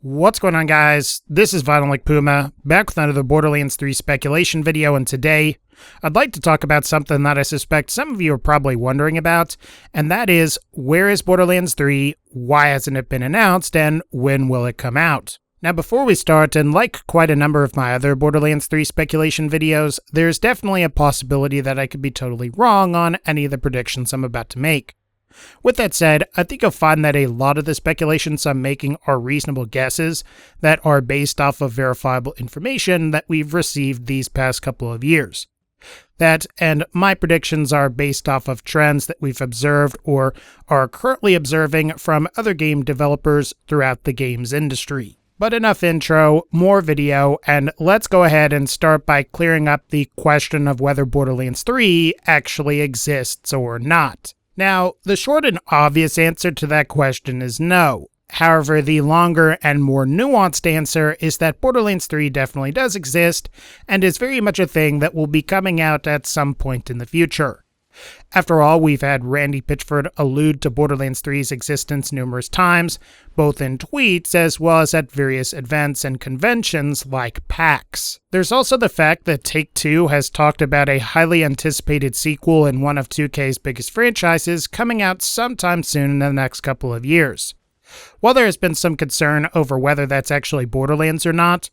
What's going on, guys? This is VinylicPuma, back with another Borderlands 3 speculation video, and today I'd like to talk about something that I suspect some of you are probably wondering about, and that is, where is Borderlands 3, why hasn't it been announced, and when will it come out? Now, before we start, and like quite a number of my other Borderlands 3 speculation videos, there's definitely a possibility that I could be totally wrong on any of the predictions I'm about to make. With that said, I think you'll find that a lot of the speculations I'm making are reasonable guesses that are based off of verifiable information that we've received these past couple of years. That and my predictions are based off of trends that we've observed or are currently observing from other game developers throughout the games industry. But enough intro, more video, and let's go ahead and start by clearing up the question of whether Borderlands 3 actually exists or not. Now, the short and obvious answer to that question is no. However, the longer and more nuanced answer is that Borderlands 3 definitely does exist, and is very much a thing that will be coming out at some point in the future. After all, we've had Randy Pitchford allude to Borderlands 3's existence numerous times, both in tweets as well as at various events and conventions like PAX. There's also the fact that Take-Two has talked about a highly anticipated sequel in one of 2K's biggest franchises coming out sometime soon in the next couple of years. While there has been some concern over whether that's actually Borderlands or not,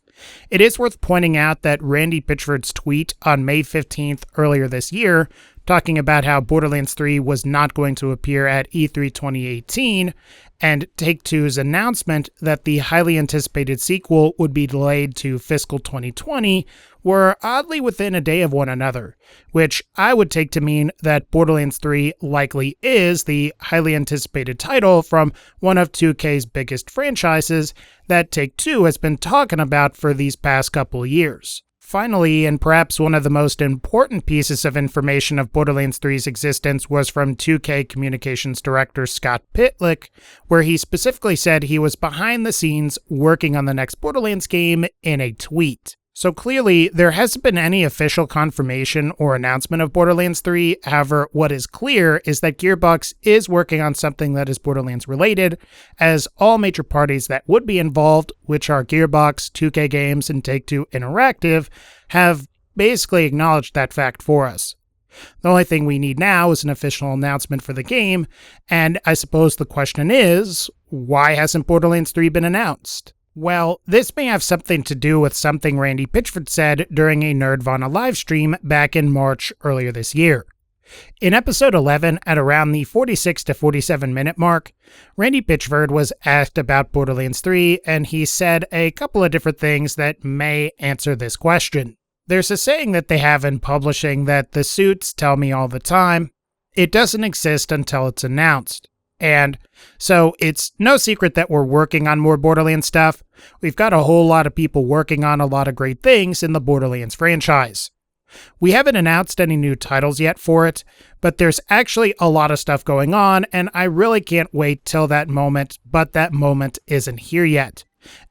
it is worth pointing out that Randy Pitchford's tweet on May 15th earlier this year, talking about how Borderlands 3 was not going to appear at E3 2018, and Take-Two's announcement that the highly anticipated sequel would be delayed to fiscal 2020 were oddly within a day of one another, which I would take to mean that Borderlands 3 likely is the highly anticipated title from one of 2K's biggest franchises that Take-Two has been talking about for these past couple years. Finally, and perhaps one of the most important pieces of information of Borderlands 3's existence was from 2K Communications Director Scott Pitlick, where he specifically said he was behind the scenes working on the next Borderlands game in a tweet. So clearly, there hasn't been any official confirmation or announcement of Borderlands 3, however, what is clear is that Gearbox is working on something that is Borderlands related, as all major parties that would be involved, which are Gearbox, 2K Games, and Take-Two Interactive, have basically acknowledged that fact for us. The only thing we need now is an official announcement for the game, and I suppose the question is, why hasn't Borderlands 3 been announced? Well, this may have something to do with something Randy Pitchford said during a Nerdvana livestream back in March earlier this year. In episode 11, at around the 46 to 47 minute mark, Randy Pitchford was asked about Borderlands 3, and he said a couple of different things that may answer this question. There's a saying that they have in publishing that the suits tell me all the time, it doesn't exist until it's announced. And so it's no secret that we're working on more Borderlands stuff. We've got a whole lot of people working on a lot of great things in the Borderlands franchise. We haven't announced any new titles yet for it, but there's actually a lot of stuff going on, and I really can't wait till that moment, but that moment isn't here yet.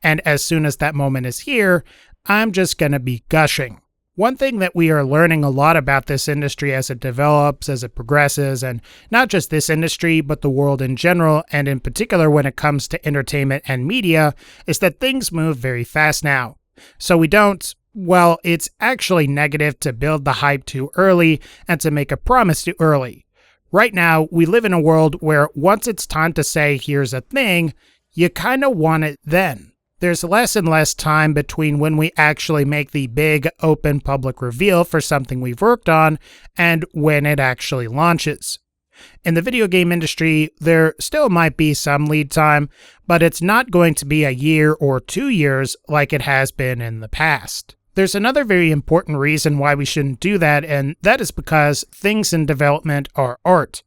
And as soon as that moment is here, I'm just gonna be gushing. One thing that we are learning a lot about this industry as it develops, as it progresses, and not just this industry, but the world in general, and in particular when it comes to entertainment and media, is that things move very fast now. So it's actually negative to build the hype too early and to make a promise too early. Right now, we live in a world where once it's time to say, here's a thing, you kind of want it then. There's less and less time between when we actually make the big, open public reveal for something we've worked on and when it actually launches. In the video game industry, there still might be some lead time, but it's not going to be a year or 2 years like it has been in the past. There's another very important reason why we shouldn't do that, and that is because things in development are art.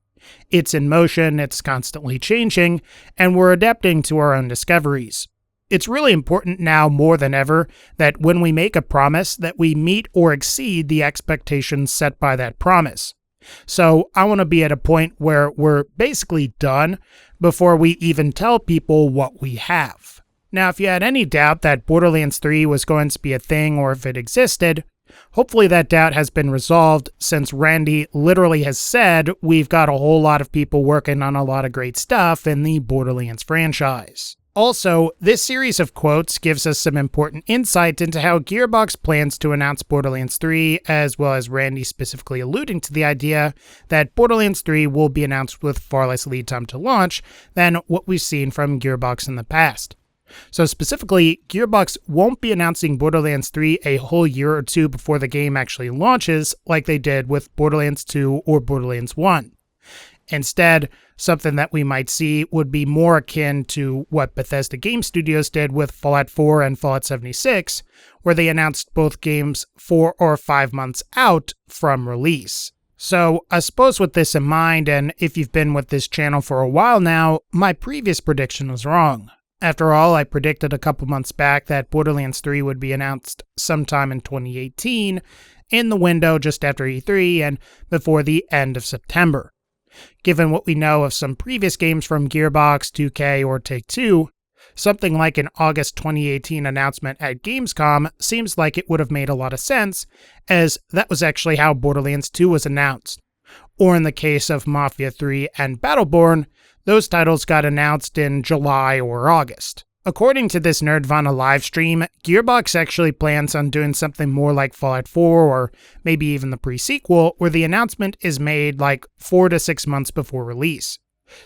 It's in motion, it's constantly changing, and we're adapting to our own discoveries. It's really important now more than ever that when we make a promise that we meet or exceed the expectations set by that promise. So I want to be at a point where we're basically done before we even tell people what we have. Now, if you had any doubt that Borderlands 3 was going to be a thing or if it existed, hopefully that doubt has been resolved since Randy literally has said we've got a whole lot of people working on a lot of great stuff in the Borderlands franchise. Also, this series of quotes gives us some important insight into how Gearbox plans to announce Borderlands 3, as well as Randy specifically alluding to the idea that Borderlands 3 will be announced with far less lead time to launch than what we've seen from Gearbox in the past. So specifically, Gearbox won't be announcing Borderlands 3 a whole year or two before the game actually launches like they did with Borderlands 2 or Borderlands 1. Instead, something that we might see would be more akin to what Bethesda Game Studios did with Fallout 4 and Fallout 76, where they announced both games 4 or 5 months out from release. So, I suppose with this in mind, and if you've been with this channel for a while now, my previous prediction was wrong. After all, I predicted a couple months back that Borderlands 3 would be announced sometime in 2018, in the window just after E3 and before the end of September. Given what we know of some previous games from Gearbox, 2K, or Take-Two, something like an August 2018 announcement at Gamescom seems like it would have made a lot of sense, as that was actually how Borderlands 2 was announced. Or in the case of Mafia 3 and Battleborn, those titles got announced in July or August. According to this Nerdvana livestream, Gearbox actually plans on doing something more like Fallout 4 or maybe even the pre-sequel, where the announcement is made like 4 to 6 months before release.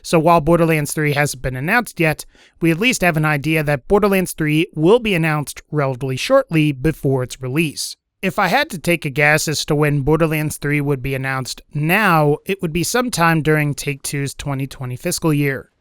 So while Borderlands 3 hasn't been announced yet, we at least have an idea that Borderlands 3 will be announced relatively shortly before its release. If I had to take a guess as to when Borderlands 3 would be announced now, it would be sometime during Take-Two's 2020 fiscal year,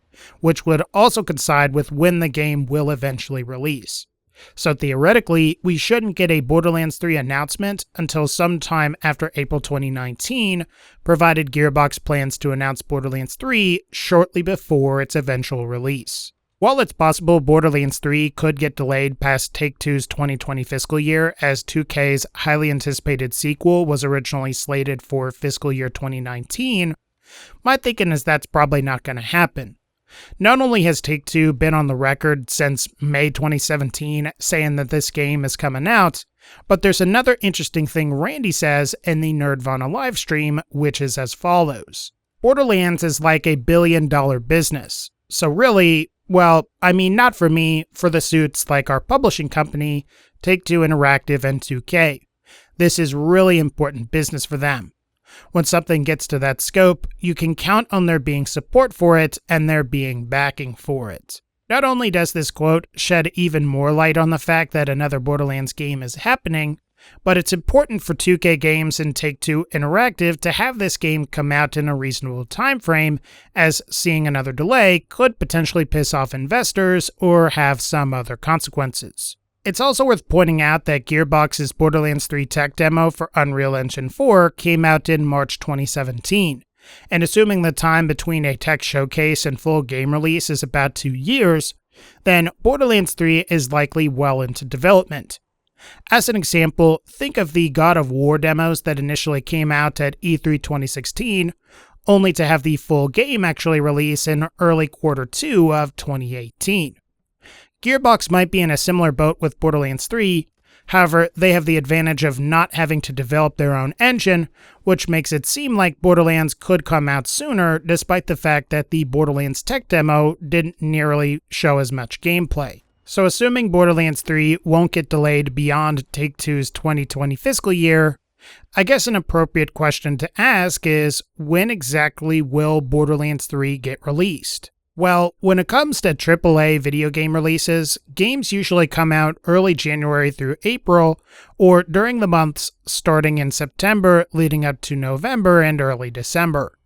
which would also coincide with when the game will eventually release. So theoretically, we shouldn't get a Borderlands 3 announcement until sometime after April 2019, provided Gearbox plans to announce Borderlands 3 shortly before its eventual release. While it's possible Borderlands 3 could get delayed past Take-Two's 2020 fiscal year, as 2K's highly anticipated sequel was originally slated for fiscal year 2019, my thinking is that's probably not going to happen. Not only has Take-Two been on the record since May 2017 saying that this game is coming out, but there's another interesting thing Randy says in the Nerdvana livestream, which is as follows. Borderlands is like $1 billion business. So really, well, I mean not for me, for the suits like our publishing company, Take-Two Interactive and 2K. This is really important business for them. When something gets to that scope, you can count on there being support for it and there being backing for it. Not only does this quote shed even more light on the fact that another Borderlands game is happening, but it's important for 2K Games and Take-Two Interactive to have this game come out in a reasonable time frame, as seeing another delay could potentially piss off investors or have some other consequences. It's also worth pointing out that Gearbox's Borderlands 3 tech demo for Unreal Engine 4 came out in March 2017, and assuming the time between a tech showcase and full game release is about 2 years, then Borderlands 3 is likely well into development. As an example, think of the God of War demos that initially came out at E3 2016, only to have the full game actually release in early Q2 of 2018. Gearbox might be in a similar boat with Borderlands 3, however, they have the advantage of not having to develop their own engine, which makes it seem like Borderlands could come out sooner, despite the fact that the Borderlands tech demo didn't nearly show as much gameplay. So assuming Borderlands 3 won't get delayed beyond Take-Two's 2020 fiscal year, I guess an appropriate question to ask is, when exactly will Borderlands 3 get released? Well, when it comes to AAA video game releases, games usually come out early January through April, or during the months starting in September leading up to November and early December.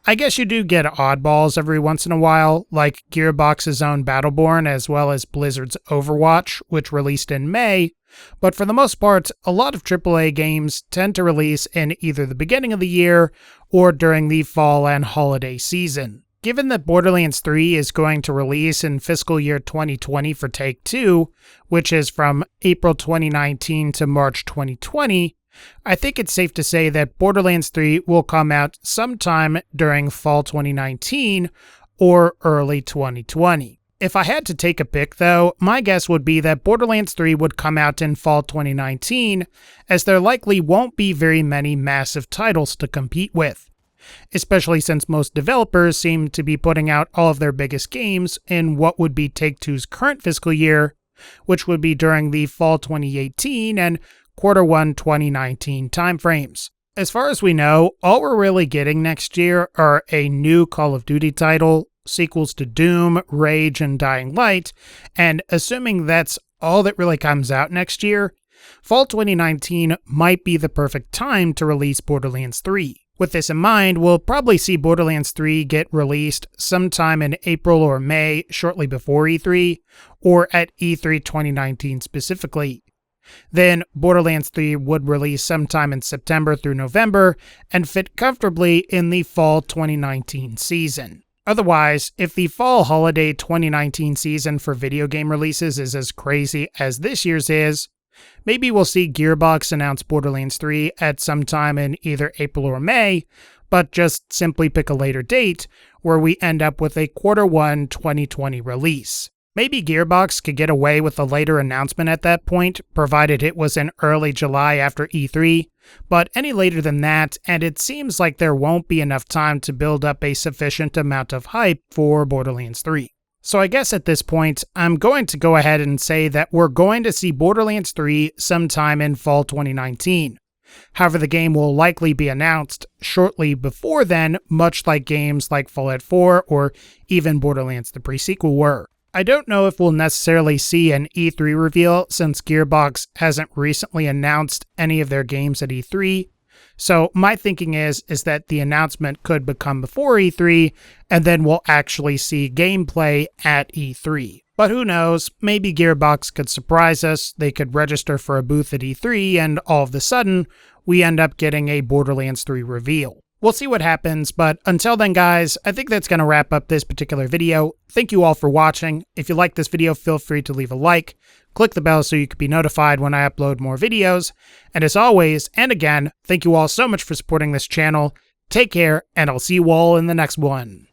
I guess you do get oddballs every once in a while, like Gearbox's own Battleborn as well as Blizzard's Overwatch, which released in May, but for the most part, a lot of AAA games tend to release in either the beginning of the year or during the fall and holiday season. Given that Borderlands 3 is going to release in fiscal year 2020 for Take-Two, which is from April 2019 to March 2020, I think it's safe to say that Borderlands 3 will come out sometime during fall 2019 or early 2020. If I had to take a pick though, my guess would be that Borderlands 3 would come out in fall 2019, as there likely won't be very many massive titles to compete with. especially since most developers seem to be putting out all of their biggest games in what would be Take-Two's current fiscal year, which would be during the fall 2018 and Q1 2019 timeframes. As far as we know, all we're really getting next year are a new Call of Duty title, sequels to Doom, Rage, and Dying Light, and assuming that's all that really comes out next year, fall 2019 might be the perfect time to release Borderlands 3. With this in mind, we'll probably see Borderlands 3 get released sometime in April or May, shortly before E3, or at E3 2019 specifically. Then Borderlands 3 would release sometime in September through November and fit comfortably in the fall 2019 season. Otherwise, if the fall holiday 2019 season for video game releases is as crazy as this year's is, maybe we'll see Gearbox announce Borderlands 3 at some time in either April or May, but just simply pick a later date where we end up with a Q1 2020 release. Maybe Gearbox could get away with a later announcement at that point, provided it was in early July after E3, but any later than that, and it seems like there won't be enough time to build up a sufficient amount of hype for Borderlands 3. So I guess at this point, I'm going to go ahead and say that we're going to see Borderlands 3 sometime in fall 2019. However, the game will likely be announced shortly before then, much like games like Fallout 4 or even Borderlands the pre-sequel were. I don't know if we'll necessarily see an E3 reveal since Gearbox hasn't recently announced any of their games at E3, so my thinking is that the announcement could become before E3, and then we'll actually see gameplay at E3. But who knows, maybe Gearbox could surprise us, they could register for a booth at E3, and all of a sudden, we end up getting a Borderlands 3 reveal. We'll see what happens, but until then guys, I think that's going to wrap up this particular video. Thank you all for watching. If you like this video, feel free to leave a like, click the bell so you can be notified when I upload more videos, and as always, and again, thank you all so much for supporting this channel. Take care, and I'll see you all in the next one.